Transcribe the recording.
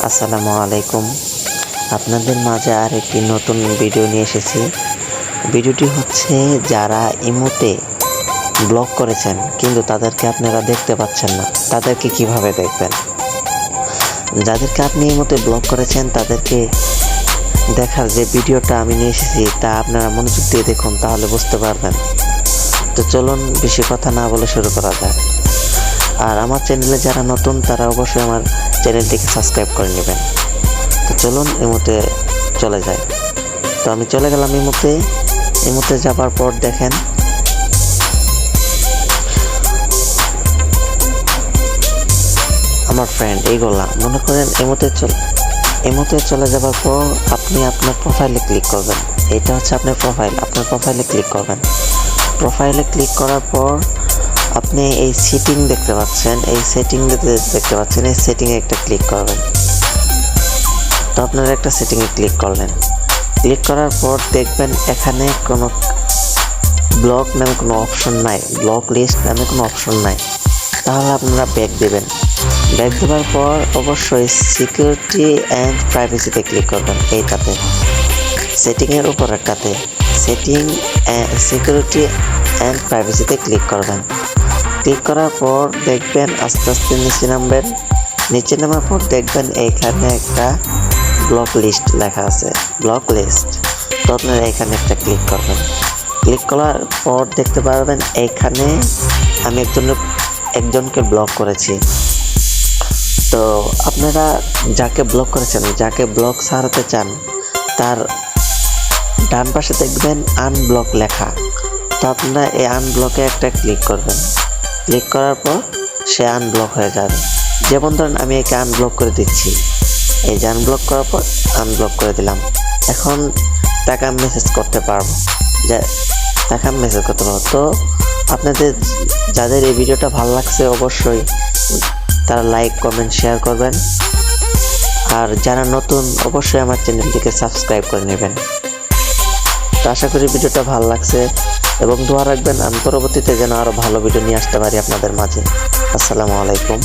আসসালামু আলাইকুম। আপনাদের মাঝে আরেকটি নতুন ভিডিও নিয়ে এসেছি। ভিডিওটি হচ্ছে যারা ইমোতে ব্লক করেছেন কিন্তু তাদেরকে আপনারা দেখতে পাচ্ছেন না, তাদেরকে কিভাবে দেখবেন। যাদেরকে আপনি ইমোতে ব্লক করেছেন তাদেরকে দেখার যে ভিডিওটা আমি নিয়ে এসেছি তা আপনারা মনোযোগ দিয়ে দেখুন, তাহলে বুঝতে পারবেন। তো চলুন বেশি কথা না বলে শুরু করা যাক। আর আমার চ্যানেলে যারা নতুন তারা অবশ্যই আমার চ্যানেলটিকে সাবস্ক্রাইব করে নেবেন। তো চলুন ইমোতে চলে যায়। তো আমি চলে গেলাম ইমোতে যাবার পর দেখেন আমার ফ্রেন্ড এইগুলা মনে করেন ইমোতে চলে যাবার পর আপনি আপনার প্রোফাইলে ক্লিক করবেন। এটা হচ্ছে আপনার প্রোফাইলে ক্লিক করবেন। প্রোফাইলে ক্লিক করার পর আপনি এই সেটিং দেখতে পাচ্ছেন, এই সেটিংয়ে একটা ক্লিক করবেন। তো আপনারা একটা সেটিংয়ে ক্লিক করলেন। ক্লিক করার পর দেখবেন এখানে কোনো ব্লক নামে কোনো অপশন নাই, ব্লক লিস্ট নামে কোনো অপশন নাই। তাহলে আপনারা ব্যাক দেবেন। ব্যাক দেওয়ার পর অবশ্যই সিকিউরিটি অ্যান্ড প্রাইভেসিতে ক্লিক করবেন। এইটাতে সেটিংয়ের উপর একটাতে সিকিউরিটি অ্যান্ড প্রাইভেসিতে ক্লিক করবেন। ক্লিক করার পর দেখবেন আস্তে আস্তে নিচে নামার পর দেখবেন এইখানে একটা ব্লক লিস্ট লেখা আছে, ব্লক লিস্ট। তো আপনারা এখানে একটা ক্লিক করবেন। ক্লিক করার পর দেখতে পারবেন এইখানে আমি একজনকে ব্লক করেছি। তো আপনারা যাকে ব্লক করেছেন, যাকে ব্লক ছাড়াতে চান, তার ডান পাশে দেখবেন আনব্লক লেখা। তো আপনারা এই আনব্লকে একটা ক্লিক করবেন। ক্লিক করার পর সে আনব্লক হয়ে যাবে। যেমন ধরেন আমি একে আনব্লক করে দিচ্ছি, এই যে আনব্লক করার পর আনব্লক করে দিলাম। এখন তাকে আমি মেসেজ করতে পারবো, তো আপনাদের যাদের এই ভিডিওটা ভালো লাগছে অবশ্যই তারা লাইক কমেন্ট শেয়ার করবেন। আর যারা নতুন অবশ্যই আমার চ্যানেলটিকে সাবস্ক্রাইব করে নেবেন। তো আশা করি ভিডিওটা ভালো লাগছে এবং দোয়া রাখবেন আমি পরবর্তীতে যেন আরও ভালো ভিডিও নিয়ে আসতে পারি আপনাদের মাঝে। আসসালামু আলাইকুম।